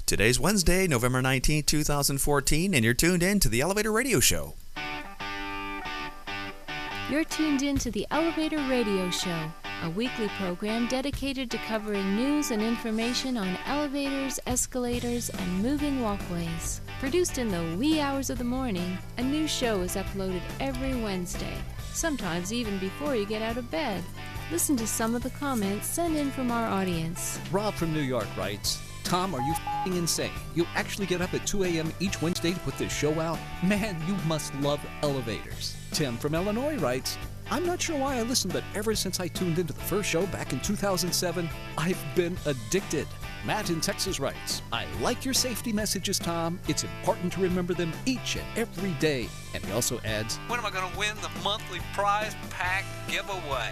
Today's Wednesday, November 19th, 2014, and you're tuned in to the Elevator Radio Show. You're tuned in to the Elevator Radio Show, a weekly program dedicated to covering news and information on elevators, escalators, and moving walkways. Produced in the wee hours of the morning, a new show is uploaded every Wednesday, sometimes even before you get out of bed. Listen to some of the comments sent in from our audience. Rob from New York writes, Tom, are you f***ing insane? You actually get up at 2 a.m. each Wednesday to put this show out? Man, you must love elevators. Tim from Illinois writes, I'm not sure why I listened, but ever since I tuned into the first show back in 2007, I've been addicted. Matt in Texas writes, I like your safety messages, Tom. It's important to remember them each and every day. And he also adds, when am I going to win the monthly prize pack giveaway?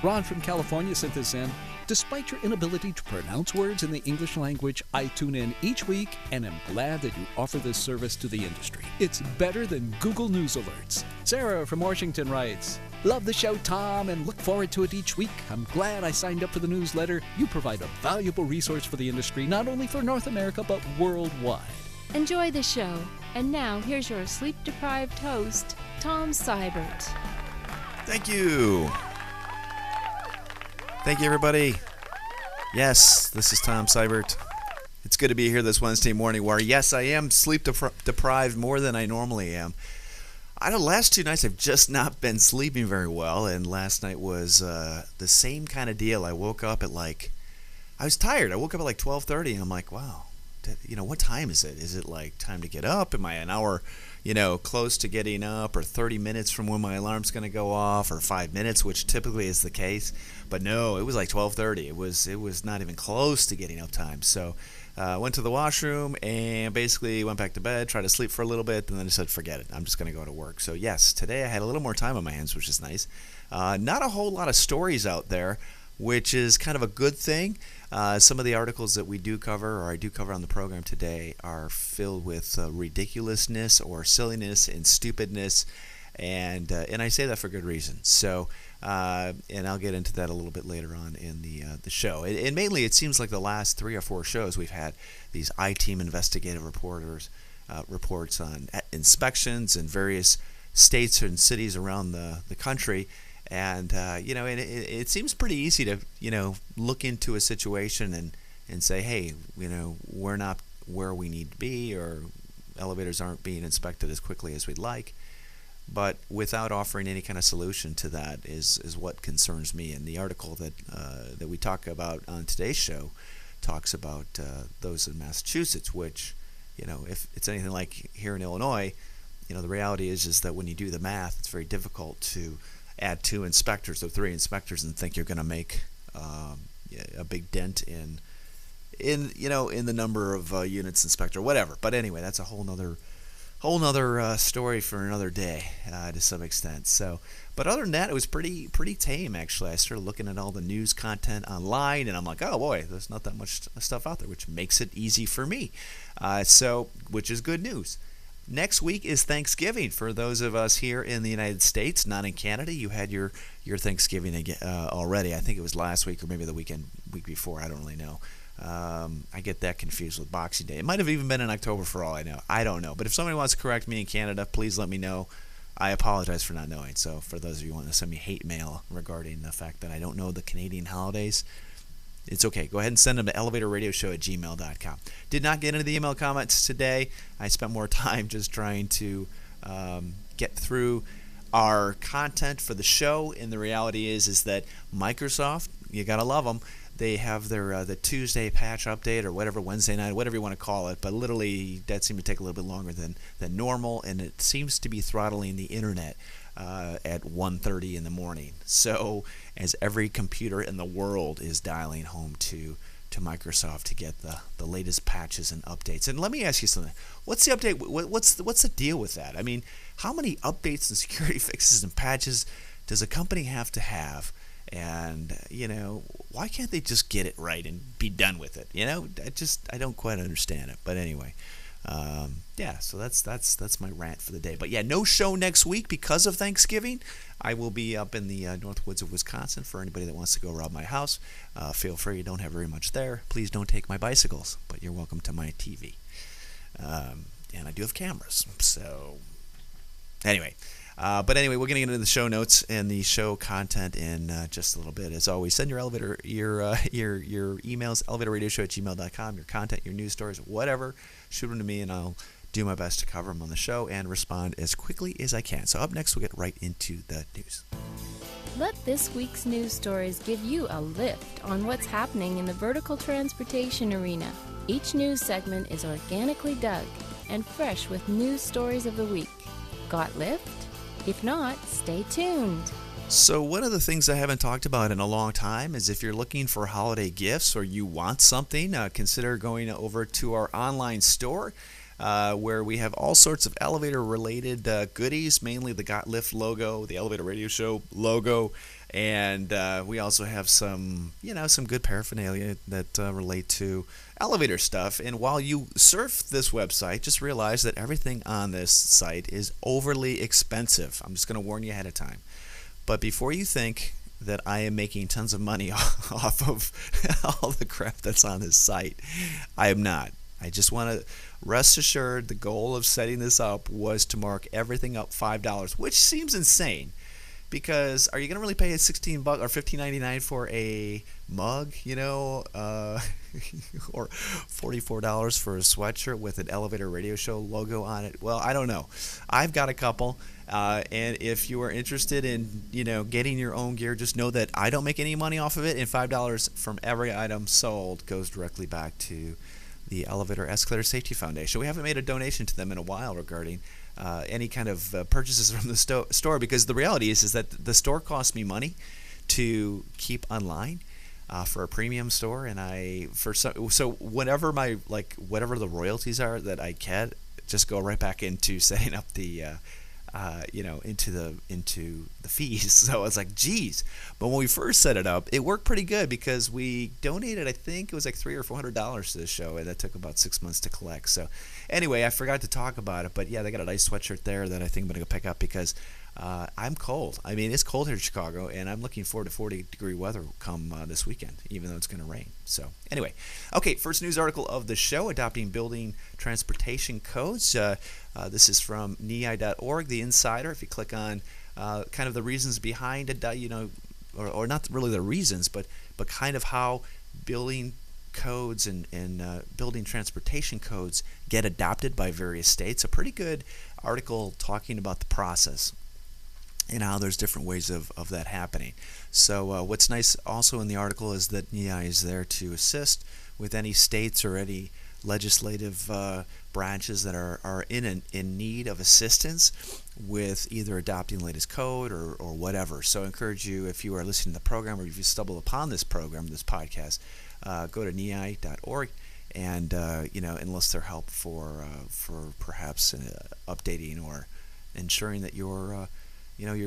Ron from California sent this in. Despite your inability to pronounce words in the English language, I tune in each week and am glad that you offer this service to the industry. It's better than Google News alerts. Sarah from Washington writes, love the show, Tom, and look forward to it each week. I'm glad I signed up for the newsletter. You provide a valuable resource for the industry, not only for North America, but worldwide. Enjoy the show. And now, here's your sleep-deprived host, Tom Seibert. Thank you. Thank you, everybody. Yes, this is Tom Seibert. It's good to be here this Wednesday morning where, yes, I am sleep deprived more than I normally am. The last 2 nights I've just not been sleeping very well, and last night was the same kind of deal. I woke up at I was tired. I woke up at 12:30, and I'm like, wow, what time is it? Is it time to get up? Am I an hour, close to getting up, or 30 minutes from when my alarm's going to go off, or 5 minutes, which typically is the case? But no, it was 12:30. It was not even close to getting up time. So went to the washroom and basically went back to bed, tried to sleep for a little bit, and then I said, forget it. I'm just going to go to work. So yes, today I had a little more time on my hands, which is nice. Not a whole lot of stories out there, which is kind of a good thing. Some of the articles that we do cover, or I do cover on the program today, are filled with ridiculousness or silliness and stupidness, and I say that for good reason. So, and I'll get into that a little bit later on in the show. And mainly, it seems like the last 3 or 4 shows we've had these I-Team investigative reports on inspections in various states and cities around the country. And it seems pretty easy to look into a situation and say, hey, we're not where we need to be, or elevators aren't being inspected as quickly as we'd like, but without offering any kind of solution to that is what concerns me. And the article that we talk about on today's show talks about those in Massachusetts, which if it's anything like here in Illinois, the reality is that when you do the math, it's very difficult to add 2 inspectors or 3 inspectors and think you're going to make a big dent in the number of units inspected or whatever. But anyway, that's a whole nother story for another day to some extent. So, but other than that, it was pretty tame actually. I started looking at all the news content online, and I'm like, oh boy, there's not that much stuff out there, which makes it easy for me. Which is good news. Next week is Thanksgiving for those of us here in the United States, not in Canada. You had your Thanksgiving again, already. I think it was last week or maybe the week before. I don't really know. I get that confused with Boxing Day. It might have even been in October for all I know. I don't know. But if somebody wants to correct me in Canada, please let me know. I apologize for not knowing. So for those of you who want to send me hate mail regarding the fact that I don't know the Canadian holidays, it's okay. Go ahead and send them to elevatorradioshow@gmail.com. Did not get into the email comments today. I spent more time just trying to get through our content for the show. And the reality is that Microsoft, you got to love them. They have their the Tuesday patch update or whatever, Wednesday night, whatever you want to call it. But literally, that seemed to take a little bit longer than normal. And it seems to be throttling the internet at 1:30 in the morning. So as every computer in the world is dialing home to Microsoft to get the latest patches and updates. And let me ask you something. What's the update? What's the deal with that? I mean, how many updates and security fixes and patches does a company have to have? And, why can't they just get it right and be done with it? I don't quite understand it. But anyway, Yeah, so that's my rant for the day. But yeah, no show next week because of Thanksgiving. I will be up in the north woods of Wisconsin. For anybody that wants to go rob my house, feel free. You don't have very much there. Please don't take my bicycles, but you're welcome to my TV. And I do have cameras. So anyway. But anyway, we're going to get into the show notes and the show content in just a little bit. As always, send your emails, elevatorradioshow@gmail.com, your content, your news stories, whatever. Shoot them to me, and I'll do my best to cover them on the show and respond as quickly as I can. So up next, we'll get right into the news. Let this week's news stories give you a lift on what's happening in the vertical transportation arena. Each news segment is organically dug and fresh with news stories of the week. Got lift? If not, stay tuned. So one of the things I haven't talked about in a long time is if you're looking for holiday gifts or you want something, consider going over to our online store where we have all sorts of elevator-related goodies, mainly the Got Lift logo, the Elevator Radio Show logo, and we also have some good paraphernalia that relate to elevator stuff. And while you surf this website, just realize that everything on this site is overly expensive. I'm just going to warn you ahead of time. But before you think that I am making tons of money off of all the crap that's on this site, I am not. I just want to rest assured the goal of setting this up was to mark everything up $5, which seems insane. Because are you going to really pay $16 or $15.99 for a mug, or $44 for a sweatshirt with an Elevator Radio Show logo on it? Well, I don't know. I've got a couple, and if you are interested in, getting your own gear, just know that I don't make any money off of it, and $5 from every item sold goes directly back to the Elevator Escalator Safety Foundation. We haven't made a donation to them in a while regarding any kind of purchases from the store, because the reality is that the store costs me money to keep online for a premium store, and so whatever whatever the royalties are that I get just go right back into setting up the into the fees. So I was like, geez. But when we first set it up, it worked pretty good because we donated, I think it was like $300 or $400 to the show, and that took about 6 months to collect. So anyway, I forgot to talk about it, but yeah, they got a nice sweatshirt there that I think I'm going to go pick up because I'm cold. I mean, it's cold here in Chicago, and I'm looking forward to 40-degree weather come this weekend, even though it's going to rain. So anyway, okay, first news article of the show, adopting building transportation codes. This is from NEI.org, The Insider. If you click on kind of the reasons behind it, or not really the reasons, but kind of how building codes and building transportation codes get adopted by various states. A pretty good article talking about the process and how there's different ways of that happening. So what's nice also in the article is that NEI is there to assist with any states or any legislative branches that are in need of assistance with either adopting the latest code or whatever. So I encourage you, if you are listening to the program or if you stumble upon this program, this podcast, go to NEI.org and enlist their help for perhaps updating or ensuring that your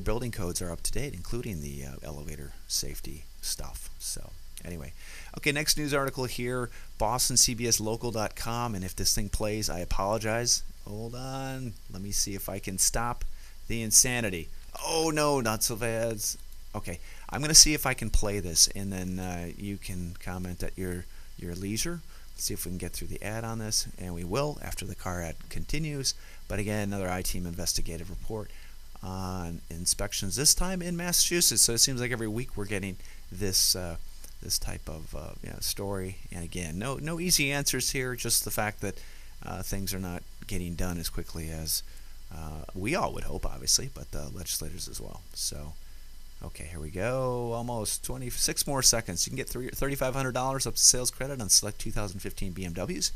building codes are up to date, including the elevator safety stuff. So anyway, okay, next news article here, BostonCBSLocal.com, and if this thing plays, I apologize. Hold on, let me see if I can stop the insanity. Oh no, not so fast. Okay, I'm going to see if I can play this, and then you can comment at your leisure. Let's see if we can get through the ad on this, and we will after the car ad continues. But again, another I-Team investigative report on inspections, this time in Massachusetts. So it seems like every week we're getting this type of story. And again, no easy answers here, just the fact that things are not getting done as quickly as we all would hope, obviously, but the legislators as well. So okay, here we go. Almost 26 more seconds. You can get $3,500 up to sales credit on select 2015 BMWs,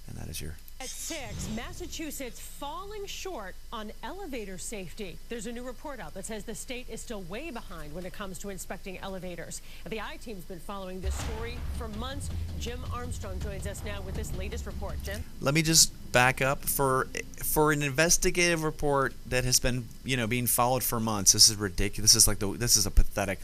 and that is your... At 6, Massachusetts falling short on elevator safety. There's a new report out that says the state is still way behind when it comes to inspecting elevators. The I-Team's been following this story for months. Jim Armstrong joins us now with this latest report. Jim? Let me just back up. For an investigative report that has been being followed for months, this is ridiculous. This is a pathetic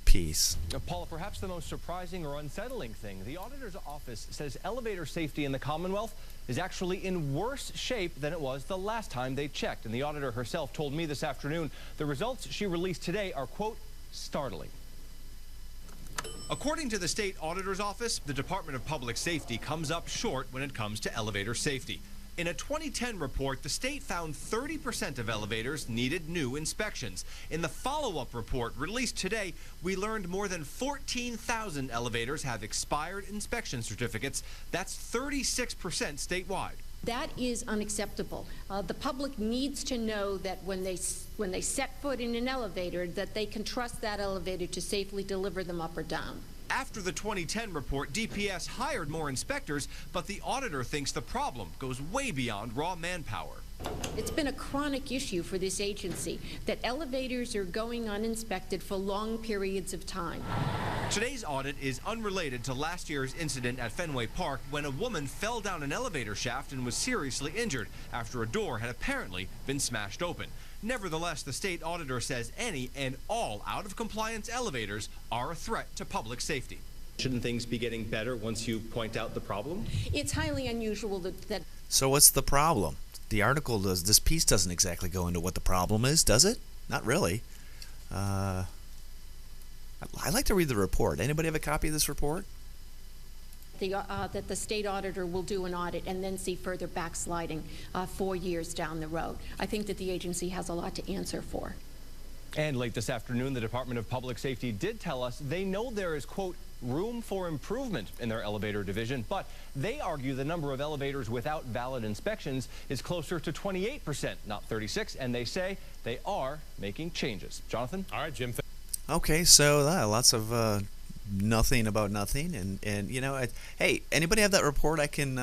piece. Paula, perhaps the most surprising or unsettling thing, the auditor's office says elevator safety in the Commonwealth is actually in worse shape than it was the last time they checked. And the auditor herself told me this afternoon the results she released today are, quote, startling. According to the state auditor's office, the Department of Public Safety comes up short when it comes to elevator safety. In a 2010 report, the state found 30% of elevators needed new inspections. In the follow-up report released today, we learned more than 14,000 elevators have expired inspection certificates. That's 36% statewide. That is unacceptable. The public needs to know that when they set foot in an elevator, that they can trust that elevator to safely deliver them up or down. After the 2010 report, DPS hired more inspectors, but the auditor thinks the problem goes way beyond raw manpower. It's been a chronic issue for this agency that elevators are going uninspected for long periods of time. Today's audit is unrelated to last year's incident at Fenway Park when a woman fell down an elevator shaft and was seriously injured after a door had apparently been smashed open. Nevertheless, the state auditor says any and all out-of-compliance elevators are a threat to public safety. Shouldn't things be getting better once you point out the problem? It's highly unusual that So what's the problem? The article this piece doesn't exactly go into what the problem is, does it? Not really. I'd like to read the report. Anybody have a copy of this report? that the state auditor will do an audit and then see further backsliding 4 years down the road. I think that the agency has a lot to answer for. And late this afternoon, the Department of Public Safety did tell us they know there is, quote, room for improvement in their elevator division, but they argue the number of elevators without valid inspections is closer to 28%, not 36%, and they say they are making changes. Jonathan? All right, Jim. Okay, so lots of nothing about nothing, and you know, hey, anybody have that report I can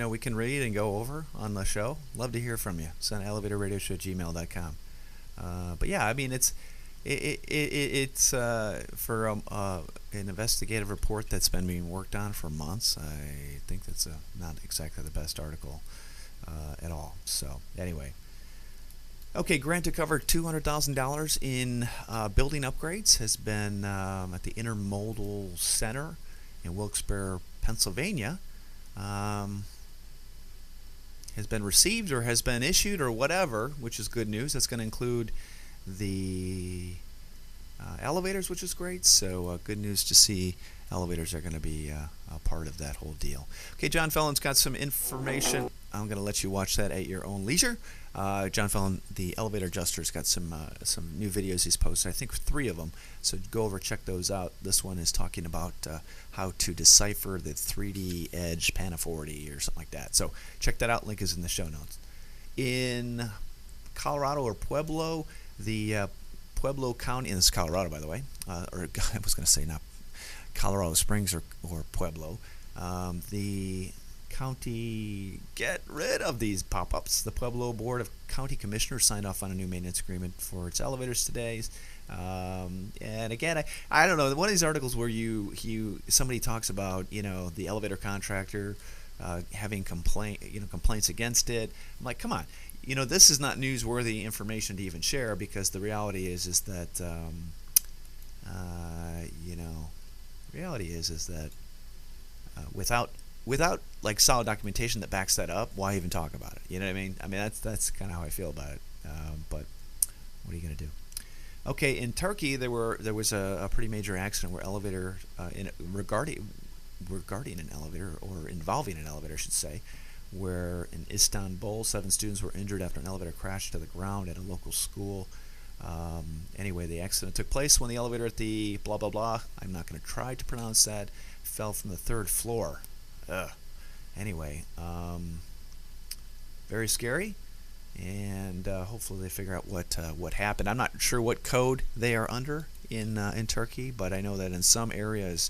we can read and go over on the show? Love to hear from you. Send elevatorradioshow@gmail.com. But yeah, I mean, it's for an investigative report that's been being worked on for months. I think that's not exactly the best article at all. So anyway, okay, grant to cover $200,000 in building upgrades has been at the Intermodal Center in Wilkes-Barre, Pennsylvania. Has been received or has been issued or whatever, which is good news. That's going to include the elevators, which is great. So good news to see elevators are going to be a part of that whole deal. Okay, John Fellon's got some information. I'm going to let you watch that at your own leisure. John Fellon, the elevator adjuster, has got some new videos he's posted. I think 3 of them. So go over, check those out. This one is talking about how to decipher the 3D Edge Pana-40 or something like that. So check that out. Link is in the show notes. In Colorado or Pueblo, the Pueblo County, and this is Colorado, by the way, or I was going to say not Colorado Springs or Pueblo, the county get rid of these pop-ups. The Pueblo Board of County Commissioners signed off on a new maintenance agreement for its elevators today. And again, I don't know, one of these articles where somebody talks about the elevator contractor having complaints against it. I'm like, come on, this is not newsworthy information to even share, because the reality is that without like solid documentation that backs that up, why even talk about it? You know what I mean? I mean, that's kind of how I feel about it. But what are you going to do? Okay, in Turkey, there was a pretty major accident where regarding an elevator, or involving an elevator, I should say, where in Istanbul, 7 students were injured after an elevator crashed to the ground at a local school. Anyway, the accident took place when the elevator at the blah blah blah, I'm not going to try to pronounce that, fell from the 3rd floor. Anyway, very scary, and hopefully they figure out what happened. I'm not sure what code they are under in Turkey, but I know that in some areas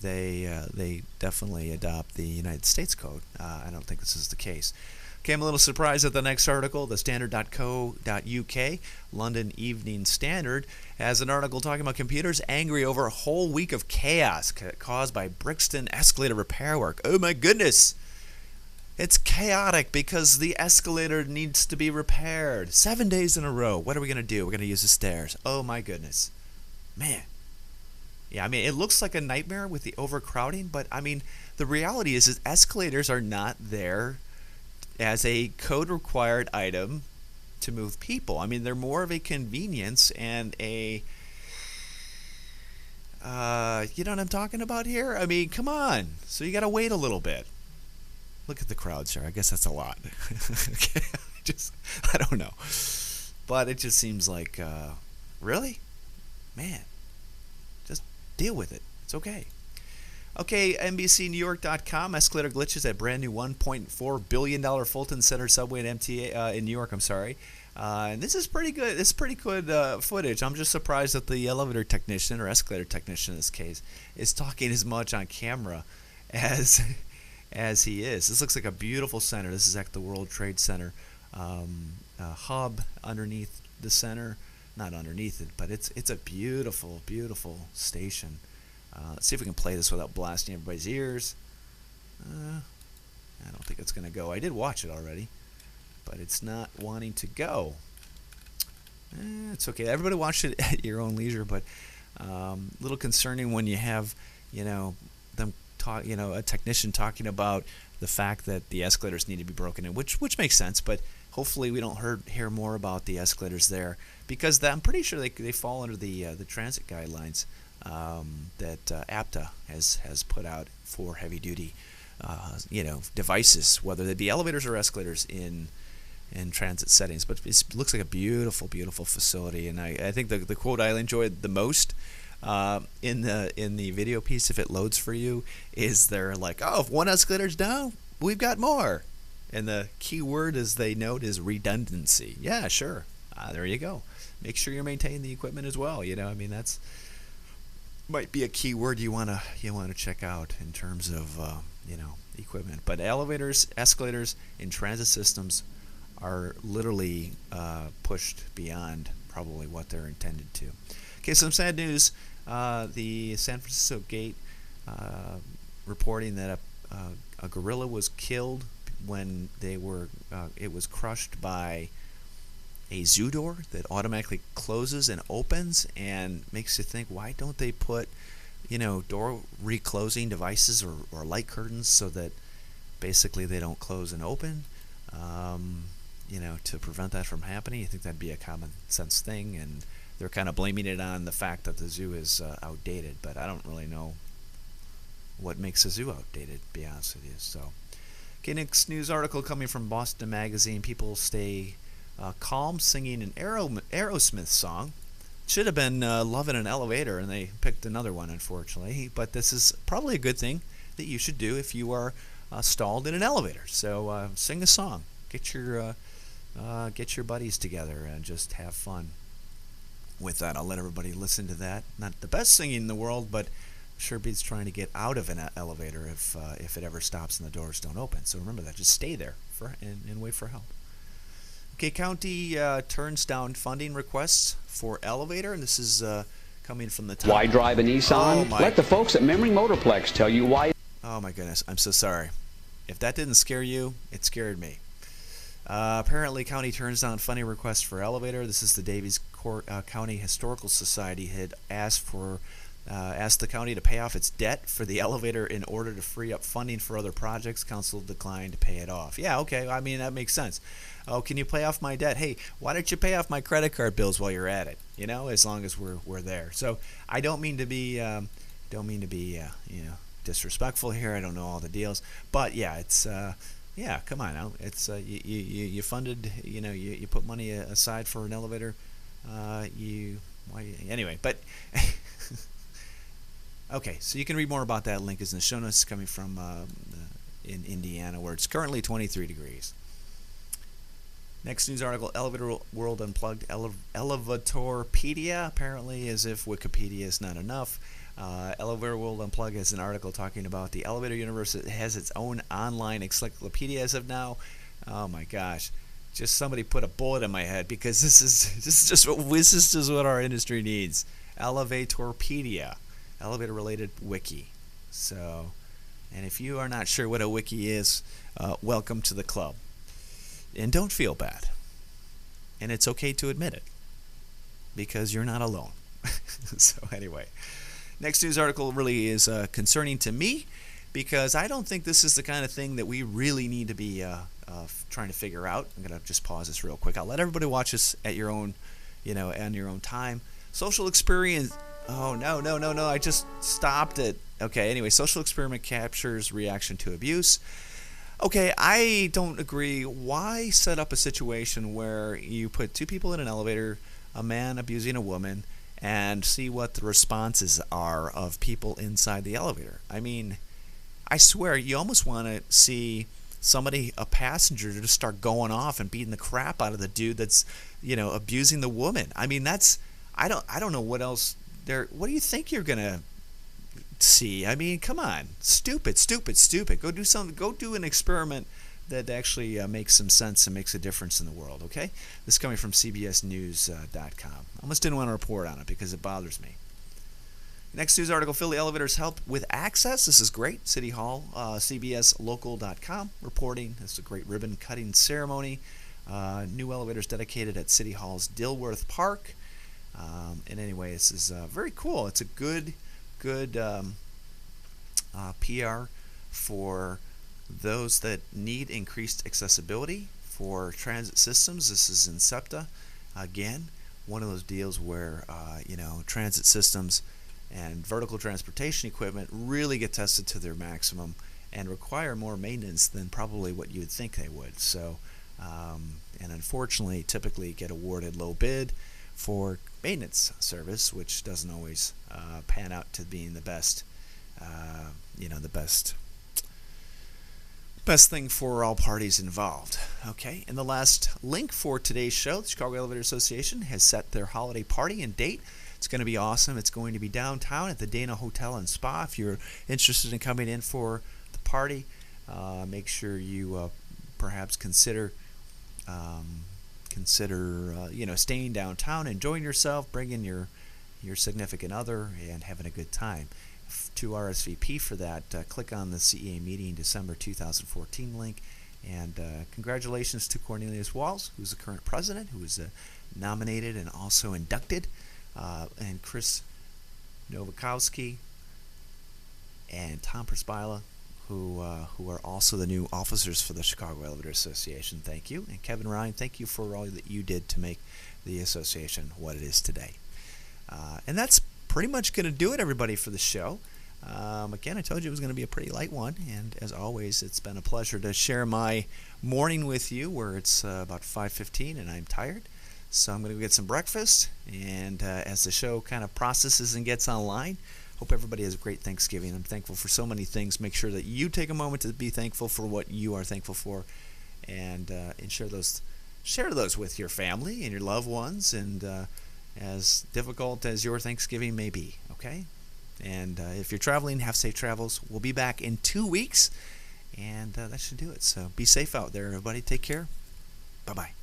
they definitely adopt the United States code. I don't think this is the case. Okay, I'm a little surprised at the next article. The Standard.co.uk, London Evening Standard, has an article talking about computers angry over a whole week of chaos caused by Brixton escalator repair work. Oh my goodness! It's chaotic because the escalator needs to be repaired 7 days in a row. What are we going to do? We're going to use the stairs. Oh my goodness. Man. Yeah, I mean, it looks like a nightmare with the overcrowding, but I mean, the reality is escalators are not there as a code required item to move people. I mean, they're more of a convenience and a you know what I'm talking about here? I mean, come on. So you got to wait a little bit. Look at the crowd, sir. I guess that's a lot. Okay. I don't know. But it just seems like, really? Man, just deal with it. It's okay. Okay, NBCNewYork.com. Escalator glitches at brand new $1.4 billion Fulton Center subway in MTA in New York. I'm sorry. And this is pretty good. It's pretty good footage. I'm just surprised that the elevator technician or escalator technician in this case is talking as much on camera as he is. This looks like a beautiful center. This is at the World Trade Center hub underneath the center. Not underneath it, but it's a beautiful, beautiful station. Let's see if we can play this without blasting everybody's ears. I don't think it's going to go. I did watch it already, but it's not wanting to go. It's okay. Everybody watch it at your own leisure, but a little concerning when you have, them talk, a technician talking about the fact that the escalators need to be broken in, which makes sense, but hopefully we don't hear more about the escalators there, because I'm pretty sure they fall under the transit guidelines that APTA has put out for heavy duty devices, whether they be elevators or escalators in transit settings. But it looks like a beautiful, beautiful facility, and I think the quote I enjoyed the most in the video piece, if it loads for you, is they're like, oh, if one escalator's down, we've got more. And the key word, as they note, is redundancy. Yeah, sure. There you go. Make sure you're maintaining the equipment as well. I mean, that's might be a key word you wanna check out in terms of equipment. But elevators, escalators in transit systems are literally pushed beyond probably what they're intended to. Okay, some sad news. The San Francisco Gate reporting that a gorilla was killed when it was crushed by a zoo door that automatically closes and opens, and makes you think, why don't they put door reclosing devices or light curtains so that basically they don't close and open, to prevent that from happening? You think that'd be a common sense thing, and they're kind of blaming it on the fact that the zoo is outdated, but I don't really know what makes a zoo outdated, to be honest with you. So, okay, next news article coming from Boston Magazine. People stay calm singing an Aerosmith song. Should have been Love in an Elevator, and they picked another one, unfortunately. But this is probably a good thing that you should do if you are stalled in an elevator. So sing a song. Get your buddies together and just have fun with that. I'll let everybody listen to that. Not the best singing in the world, but sure beats trying to get out of an elevator if it ever stops and the doors don't open. So remember that. Just stay there and wait for help. Okay, county turns down funding requests for elevator, and this is coming from the top. Why drive a Nissan? Let the folks at Memory Motorplex tell you why. Oh my goodness, I'm so sorry. If that didn't scare you, it scared me. Apparently, county turns down funding requests for elevator. This is the Davies County Historical Society had asked the county to pay off its debt for the elevator in order to free up funding for other projects. Council declined to pay it off. Yeah, okay. I mean, that makes sense. Oh, can you pay off my debt? Hey, why don't you pay off my credit card bills while you're at it? As long as we're there. So I don't mean to be disrespectful here. I don't know all the deals, but yeah, it's come on now. It's you funded, you put money aside for an elevator. Anyway, but. Okay, so you can read more about that. Link is in the show notes, coming from in Indiana, where it's currently 23 degrees. Next news article, Elevator World Unplugged, Elevatorpedia, apparently, as if Wikipedia is not enough. Elevator World Unplugged is an article talking about the elevator universe. It has its own online encyclopedia as of now. Oh my gosh. Just somebody put a bullet in my head, because this is what our industry needs. Elevatorpedia. Elevator-related wiki. So, and if you are not sure what a wiki is, welcome to the club. And don't feel bad. And it's okay to admit it, because you're not alone. So anyway, Next news article really is concerning to me because I don't think this is the kind of thing that we really need to be trying to figure out. I'm going to just pause this real quick. I'll let everybody watch this at your own, on your own time. Social experience. Oh, no. I just stopped it. Okay, anyway, social experiment captures reaction to abuse. Okay, I don't agree. Why set up a situation where you put two people in an elevator, a man abusing a woman, and see what the responses are of people inside the elevator? I mean, I swear, you almost want to see somebody, a passenger, to just start going off and beating the crap out of the dude that's, abusing the woman. I mean, I don't know what else there. What do you think you're gonna see? I mean, come on, stupid. Go do an experiment that actually makes some sense and makes a difference in the world. Okay, this is coming from CBSNews.com. I almost didn't want to report on it because it bothers me. Next news article: Philly elevators help with access. This is great. City Hall, CBSLocal.com reporting. This is a great ribbon cutting ceremony. New elevators dedicated at City Hall's Dilworth Park. And anyway, this is very cool. It's a good PR for those that need increased accessibility for transit systems. This is in SEPTA. Again, one of those deals where, transit systems and vertical transportation equipment really get tested to their maximum and require more maintenance than probably what you would think they would. So, and unfortunately, typically get awarded low bid for maintenance service, which doesn't always pan out to being the best, the best thing for all parties involved. Okay, and the last link for today's show, the Chicago Elevator Association has set their holiday party and date. It's going to be awesome. It's going to be downtown at the Dana Hotel and Spa. If you're interested in coming in for the party, make sure you perhaps consider staying downtown, enjoying yourself, bringing your significant other, and having a good time. To RSVP for that, click on the CEA meeting December 2014 link. And congratulations to Cornelius Walls, who's the current president, who was nominated and also inducted, and Chris Novakowski and Tom Perspila, who are also the new officers for the Chicago Elevator Association. Thank you. And Kevin Ryan, thank you for all that you did to make the association what it is today. And that's pretty much going to do it, everybody, for the show. Again, I told you it was going to be a pretty light one, and as always, it's been a pleasure to share my morning with you, where it's about 5:15 and I'm tired. So I'm going to go get some breakfast, and as the show kind of processes and gets online, hope everybody has a great Thanksgiving. I'm thankful for so many things. Make sure that you take a moment to be thankful for what you are thankful for, and share those with your family and your loved ones, and as difficult as your Thanksgiving may be, okay? And if you're traveling, have safe travels. We'll be back in 2 weeks, and that should do it. So be safe out there, everybody. Take care. Bye-bye.